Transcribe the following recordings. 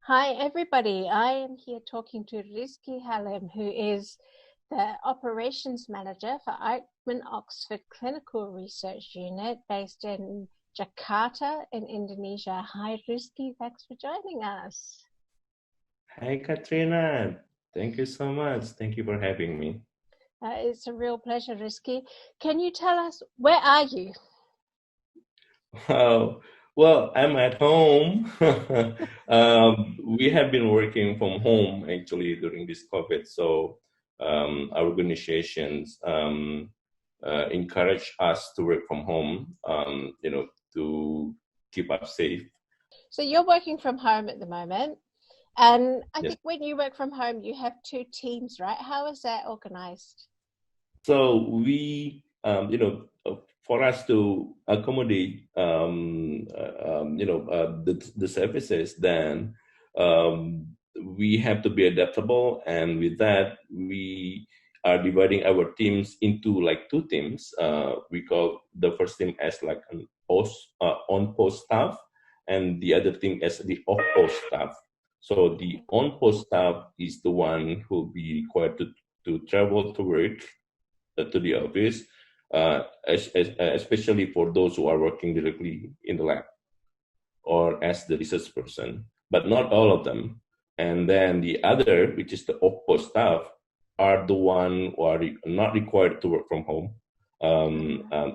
Hi, everybody. I am here talking to Rizky Halim, who is the Operations Manager for Eichmann Oxford Clinical Research Unit based in Jakarta in Indonesia. Hi, Rizky. Thanks for joining us. Hi, Katrina. Thank you so much. Thank you for having me. It's a real pleasure, Rizky. Can you tell us, where are you? Oh, well, I'm at home. We have been working from home actually during this COVID. So our organizations encourage us to work from home, to keep us safe. So you're working from home at the moment. And I Yes. think when you work from home, you have two teams, right? How is that organized? So for us to accommodate, the services, then we have to be adaptable, and with that, we are dividing our teams into like two teams. We call the first team as like an on-post staff, and the other team as the off-post staff. So the on-post staff is the one who will be required to travel to work to the office, especially for those who are working directly in the lab or as the research person, but not all of them. And then the other, which is the off-post staff, are the one who are not required to work from home,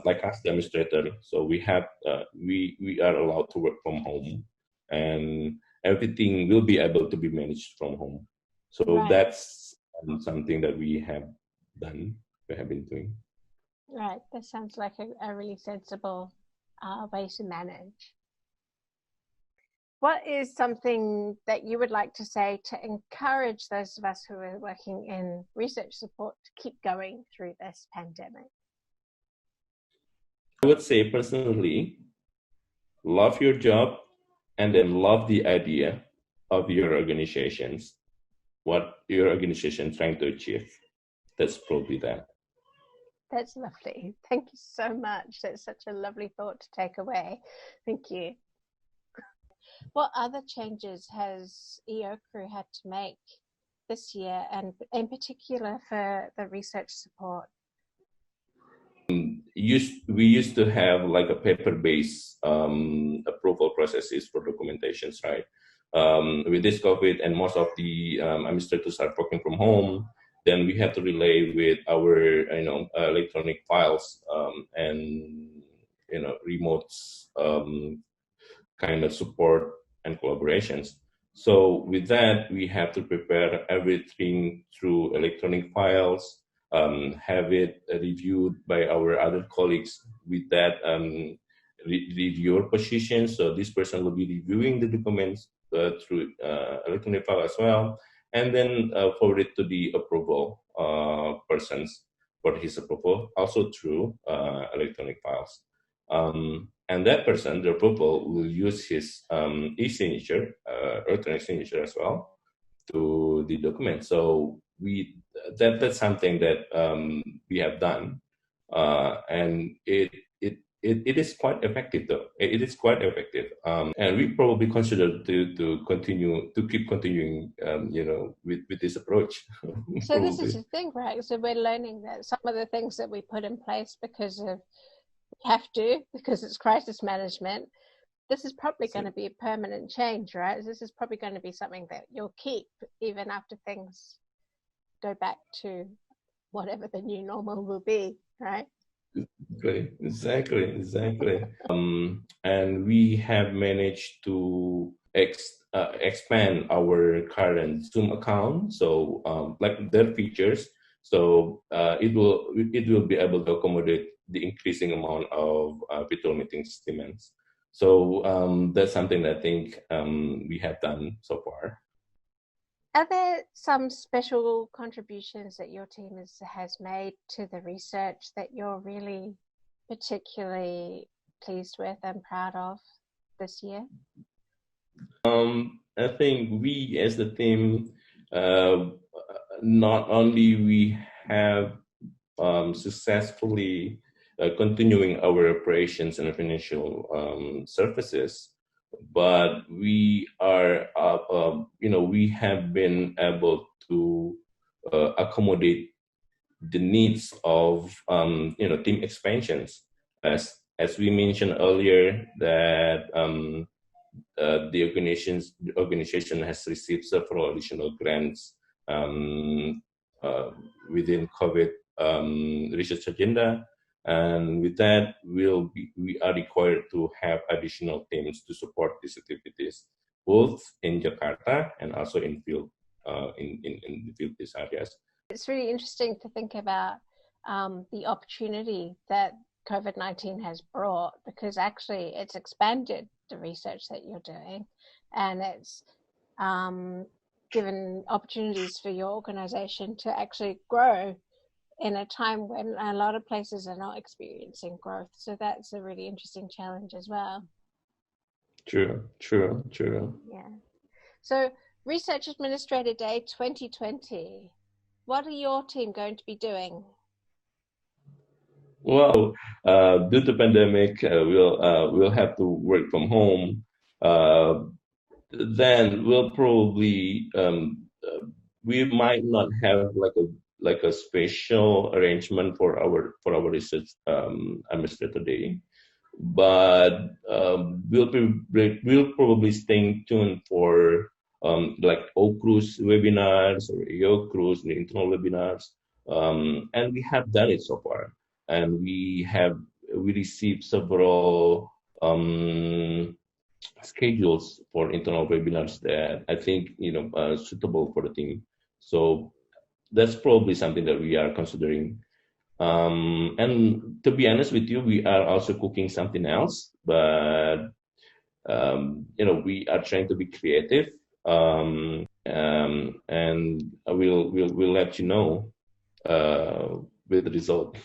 like us, the administrator. So we are allowed to work from home, and everything will be able to be managed from home. So Right, that's something that we have done, we have been doing. right. That sounds like a really sensible way to manage. What is something that you would like to say to encourage those of us who are working in research support to keep going through this pandemic? I would say personally, love your job and then love the idea of your organizations, what your organization is trying to achieve. That's probably that. That's lovely. Thank you so much. That's such a lovely thought to take away. Thank you. What other changes has EOCRU had to make this year, and in particular for the research support? We used to have like a paper-based approval processes for documentations, right? With this COVID and most of the administrators are working from home, then we have to relay with our electronic files and remote kind of support and collaborations. So with that, we have to prepare everything through electronic files, have it reviewed by our other colleagues with that reviewer position. So this person will be reviewing the documents through electronic file as well, and then forward it to the approval persons for his approval, also through electronic files. And that person, the approval, will use his e-signature, electronic signature as well, to the document. So that's something that we have done, and it is quite effective though. It is quite effective, and we probably consider to keep continuing, with this approach, So this is probably. the thing, right? So we're learning that some of the things that we put in place because of we have to, because it's crisis management, this is probably going to be a permanent change, right? This is probably going to be something that you'll keep even after things go back to whatever the new normal will be, right? Exactly. And we have managed to expand our current Zoom account, so like their features, so it will be able to accommodate the increasing amount of virtual meetings demands. So that's something that I think we have done so far. Are there some special contributions that your team has made to the research that you're really particularly pleased with and proud of this year? I think we as the team, uh, not only we have successfully continuing our operations and financial services, but we are, we have been able to accommodate the needs of team expansions, as we mentioned earlier that the organization has received several additional grants um, uh, within COVID research agenda, and with that, we are required to have additional teams to support these activities, both in Jakarta and also in field in the field these areas. It's really interesting to think about the opportunity that COVID-19 has brought, because actually it's expanded the research that you're doing, and it's given opportunities for your organization to actually grow in a time when a lot of places are not experiencing growth. So that's a really interesting challenge as well. True. Yeah. So Research Administrator Day 2020, what are your team going to be doing? Well, due to pandemic, we'll have to work from home. Then we'll probably we might not have like a special arrangement for our research administrator day, but we'll probably stay tuned for like OCRUS webinars or EOCRUS, the internal webinars, and we have done it so far, and we received several schedules for internal webinars that I think are suitable for the team. So that's probably something that we are considering. And to be honest with you, we are also cooking something else, but we are trying to be creative, and we'll let you know with the result.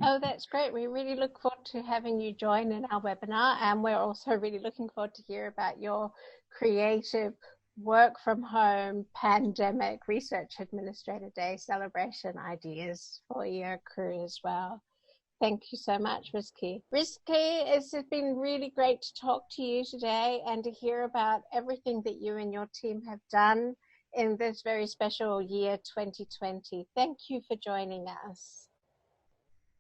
Oh, that's great. We really look forward to having you join in our webinar, and we're also really looking forward to hear about your creative work from home pandemic Research Administrator Day celebration ideas for your crew as well. Thank you so much, Rizky. Rizky, it's been really great to talk to you today and to hear about everything that you and your team have done in this very special year 2020. Thank you for joining us.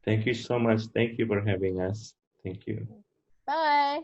Thank you so much. Thank you for having us. Thank you. Bye.